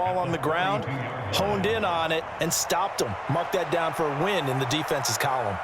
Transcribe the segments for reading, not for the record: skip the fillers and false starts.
ball on the ground, honed in on it, and stopped him. Mark that down for a win in the defense's column.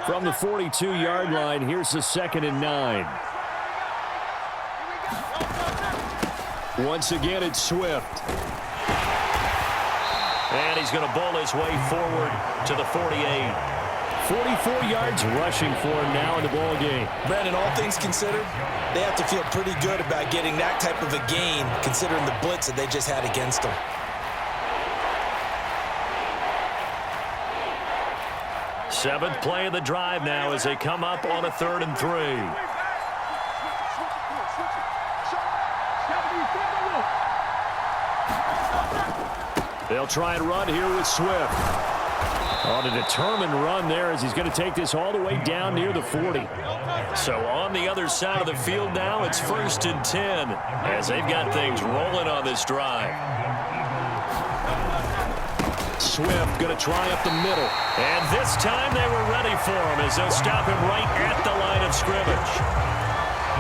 From the 42-yard line, here's the 2nd and 9. Once again, it's Swift. And he's going to bowl his way forward to the 48. 44 yards rushing for him now in the ball game. Brandon, all things considered, they have to feel pretty good about getting that type of a gain, considering the blitz that they just had against them. Seventh play of the drive now as they come up on a 3rd and 3. They'll try and run here with Swift. On a determined run there as he's going to take this all the way down near the 40. So on the other side of the field now, it's 1st and 10 as they've got things rolling on this drive. Swift going to try up the middle. And this time they were ready for him as they'll stop him right at the line of scrimmage.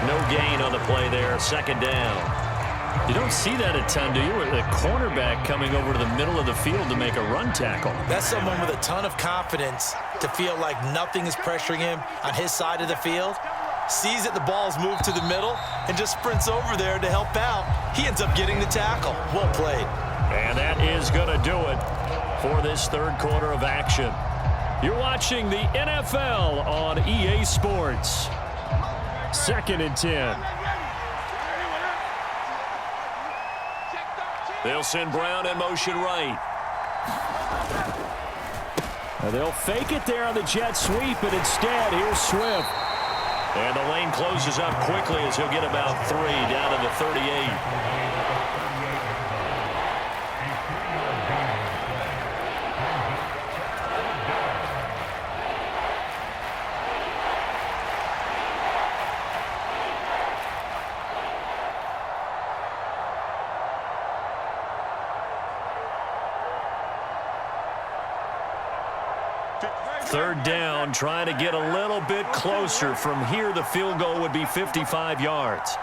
No gain on the play there, 2nd down. You don't see that a ton, do you? The cornerback coming over to the middle of the field to make a run tackle. That's someone with a ton of confidence to feel like nothing is pressuring him on his side of the field. Sees that the ball's moved to the middle and just sprints over there to help out. He ends up getting the tackle. Well played. And that is going to do it for this 3rd quarter of action. You're watching the NFL on EA Sports. 2nd and 10. They'll send Brown in motion right. They'll fake it there on the jet sweep, but instead, here's Swift. And the lane closes up quickly as he'll get about 3 down to the 38. Third down, trying to get a little bit closer. From here, the field goal would be 55 yards.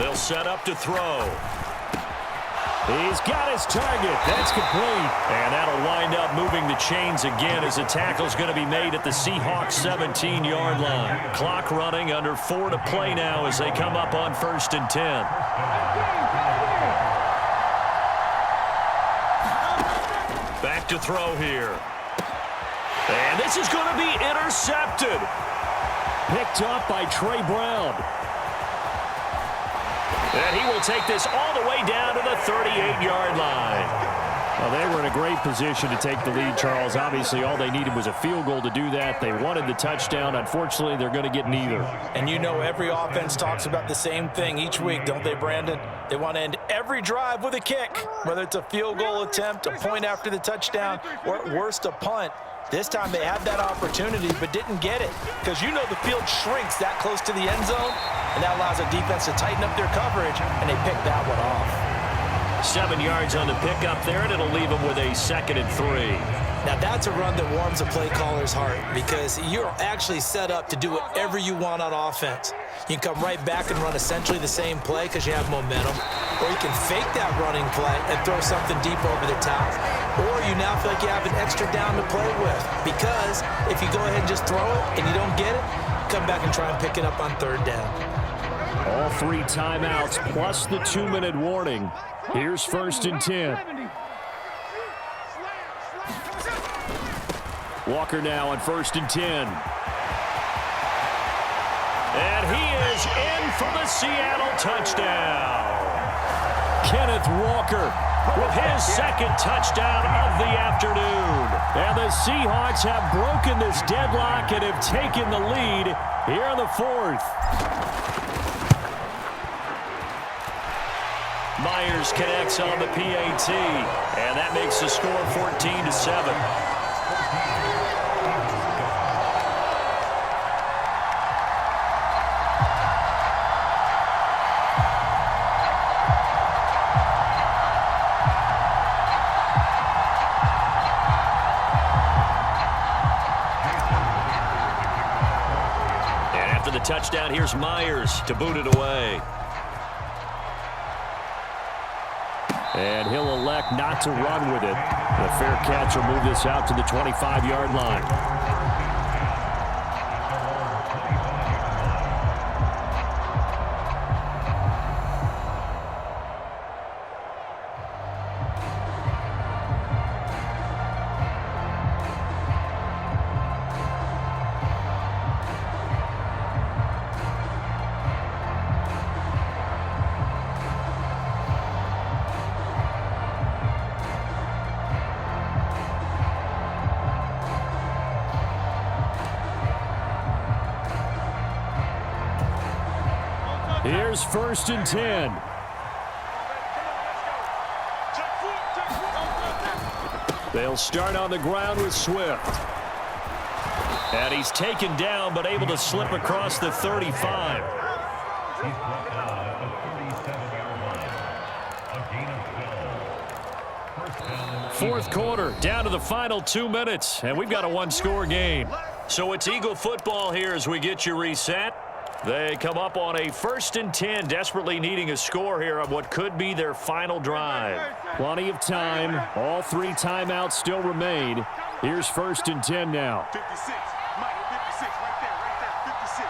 They'll set up to throw. He's got his target. That's complete. And that'll wind up moving the chains again as the tackle's going to be made at the Seahawks 17-yard line. Clock running, under 4 to play now as they come up on 1st and 10. Back to throw here. And this is going to be intercepted. Picked up by Trey Brown. And he will take this all the way down to the 38-yard line. Well, they were in a great position to take the lead, Charles. Obviously, all they needed was a field goal to do that. They wanted the touchdown. Unfortunately, they're going to get neither. And you know every offense talks about the same thing each week, don't they, Brandon? They want to end every drive with a kick, whether it's a field goal attempt, a point after the touchdown, or at worst, a punt. This time they had that opportunity but didn't get it because you know the field shrinks that close to the end zone, and that allows a defense to tighten up their coverage, and they picked that one off. 7 yards on the pickup there, and it'll leave them with a 2nd and 3. Now that's a run that warms a play caller's heart because you're actually set up to do whatever you want on offense. You can come right back and run essentially the same play because you have momentum, or you can fake that running play and throw something deep over the top, or you now feel like you have an extra down to play with because if you go ahead and just throw it and you don't get it, come back and try and pick it up on 3rd down. All 3 timeouts plus the 2-minute warning. Here's 1st and 10. Walker now on 1st and 10. And he is in for the Seattle touchdown. Kenneth Walker with his 2nd touchdown of the afternoon. And the Seahawks have broken this deadlock and have taken the lead here in the 4th. Myers connects on the PAT, and that makes the score 14-7. touchdown. Here's Myers to boot it away. And he'll elect not to run with it. The fair catch will move this out to the 25-yard line. Here's 1st and 10. They'll start on the ground with Swift. And he's taken down, but able to slip across the 35. Fourth quarter, down to the final 2 minutes, and we've got a one-score game. So it's Eagle football here as we get you reset. They come up on a 1st and 10, desperately needing a score here on what could be their final drive. Plenty of time. All 3 timeouts still remain. Here's 1st and 10 now. 56. Mike, 56, right there, 56.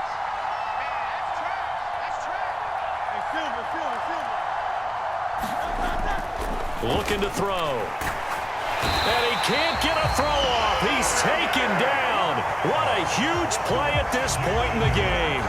That's track. Hey, film it. Looking to throw. And he can't get a throw off. He's taken down. What a huge play at this point in the game.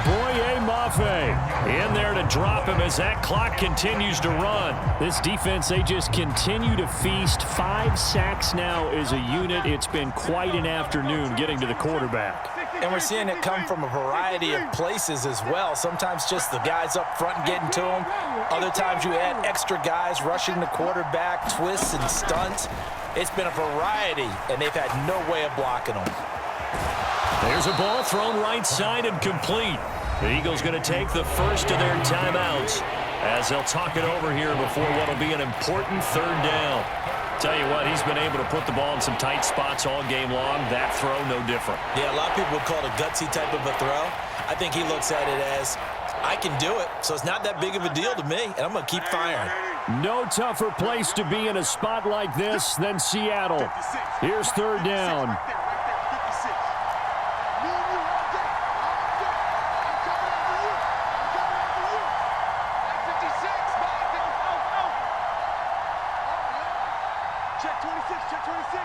Boye Mafe in there to drop him as that clock continues to run. This defense, they just continue to feast. 5 sacks now as a unit. It's been quite an afternoon getting to the quarterback. And we're seeing it come from a variety of places as well. Sometimes just the guys up front getting to him. Other times you add extra guys rushing the quarterback, twists and stunts. It's been a variety, and they've had no way of blocking them. There's a ball thrown right side and complete. The Eagles going to take the first of their timeouts as they'll talk it over here before what will be an important 3rd down. Tell you what, he's been able to put the ball in some tight spots all game long. That throw, no different. Yeah, a lot of people would call it a gutsy type of a throw. I think he looks at it as, I can do it, so it's not that big of a deal to me, and I'm going to keep firing. No tougher place to be in a spot like this than Seattle. Here's 3rd down. Check 26, check 26.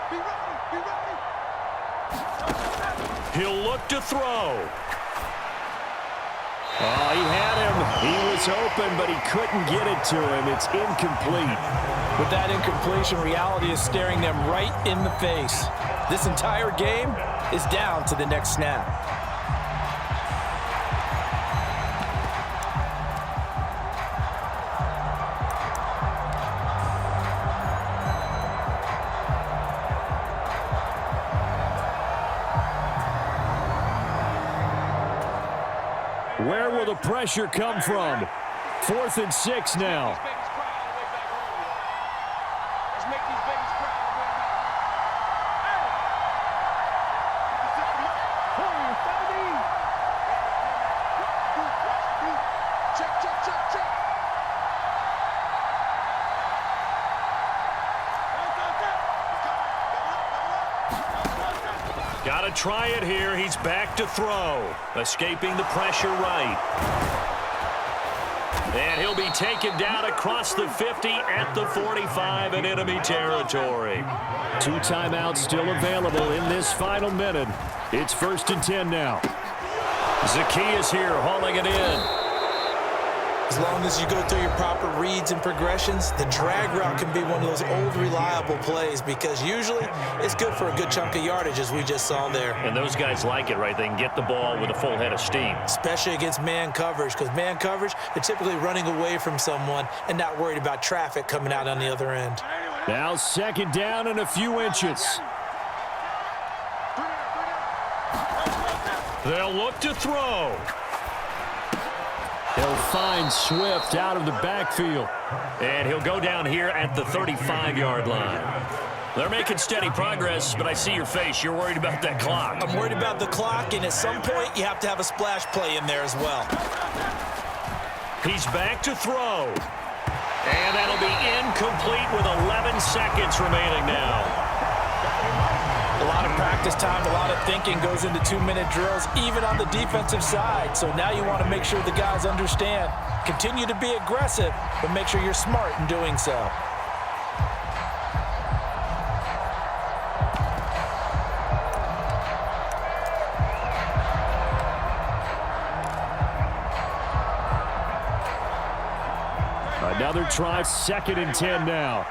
Be ready, be ready. He'll look to throw. Oh, he had him. He was open, but he couldn't get it to him. It's incomplete. With that incompletion, reality is staring them right in the face. This entire game is down to the next snap. Where will the pressure come from? 4th and 6 now. Got to try it here. He's back to throw. Escaping the pressure right. And he'll be taken down across the 50 at the 45 in enemy territory. 2 timeouts still available in this final minute. It's 1st and 10 now. Zacchaeus here hauling it in. As long as you go through your proper reads and progressions, the drag route can be one of those old reliable plays because usually it's good for a good chunk of yardage as we just saw there. And those guys like it, right? They can get the ball with a full head of steam. Especially against man coverage because man coverage, they're typically running away from someone and not worried about traffic coming out on the other end. Now 2nd down and a few inches. They'll look to throw. He'll find Swift out of the backfield. And he'll go down here at the 35-yard line. They're making steady progress, but I see your face. You're worried about that clock. I'm worried about the clock, and at some point, you have to have a splash play in there as well. He's back to throw. And that'll be incomplete with 11 seconds remaining now. A lot of practice time, a lot of thinking goes into 2-minute drills, even on the defensive side. So now you want to make sure the guys understand. Continue to be aggressive, but make sure you're smart in doing so. Another try, 2nd and 10 now.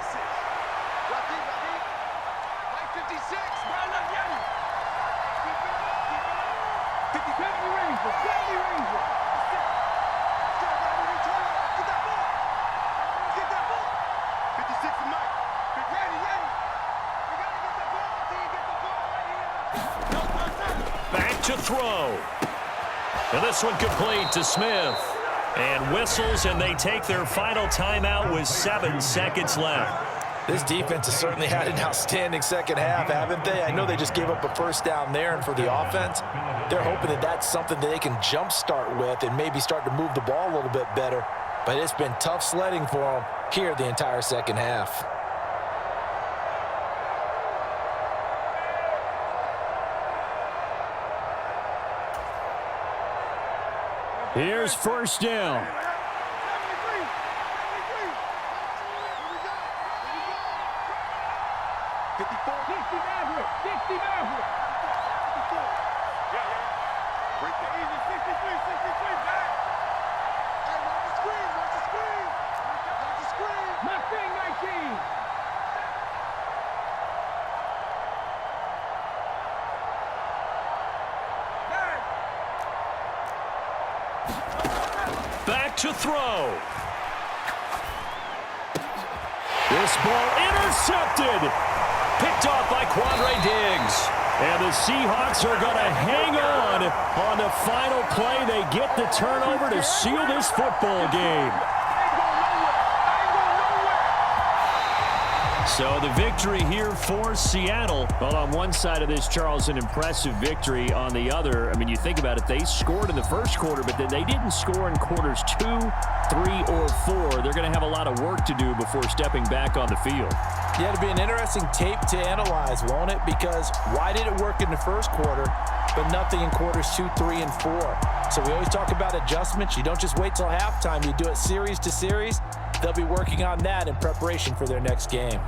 Back to throw. And this one complete to Smith. And whistles, and they take their final timeout with 7 seconds left. This defense has certainly had an outstanding second half, haven't they? I know they just gave up a first down there, and for the offense, they're hoping that that's something that they can jumpstart with and maybe start to move the ball a little bit better. But it's been tough sledding for them here the entire second half. Here's first down. Back to throw. This ball intercepted. Picked off by Quandre Diggs. And the Seahawks are going to hang on the final play. They get the turnover to seal this football game. So the victory here for Seattle. Well, on one side of this, Charles, an impressive victory. On the other, I mean, you think about it, they scored in the first quarter, but then they didn't score in quarters 2, 3, or 4. They're going to have a lot of work to do before stepping back on the field. Yeah, it'll be an interesting tape to analyze, won't it? Because why did it work in the first quarter, but nothing in quarters 2, 3, and 4? So we always talk about adjustments. You don't just wait till halftime. You do it series to series. They'll be working on that in preparation for their next game.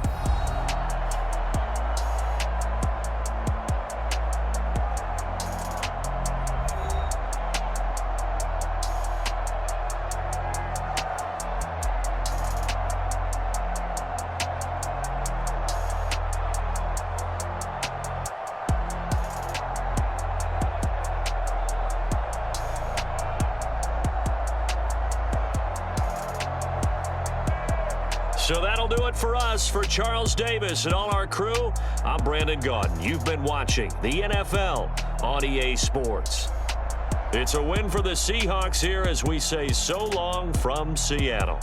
So that'll do it for us. For Charles Davis and all our crew, I'm Brandon Gaudin. You've been watching the NFL on EA Sports. It's a win for the Seahawks here as we say so long from Seattle.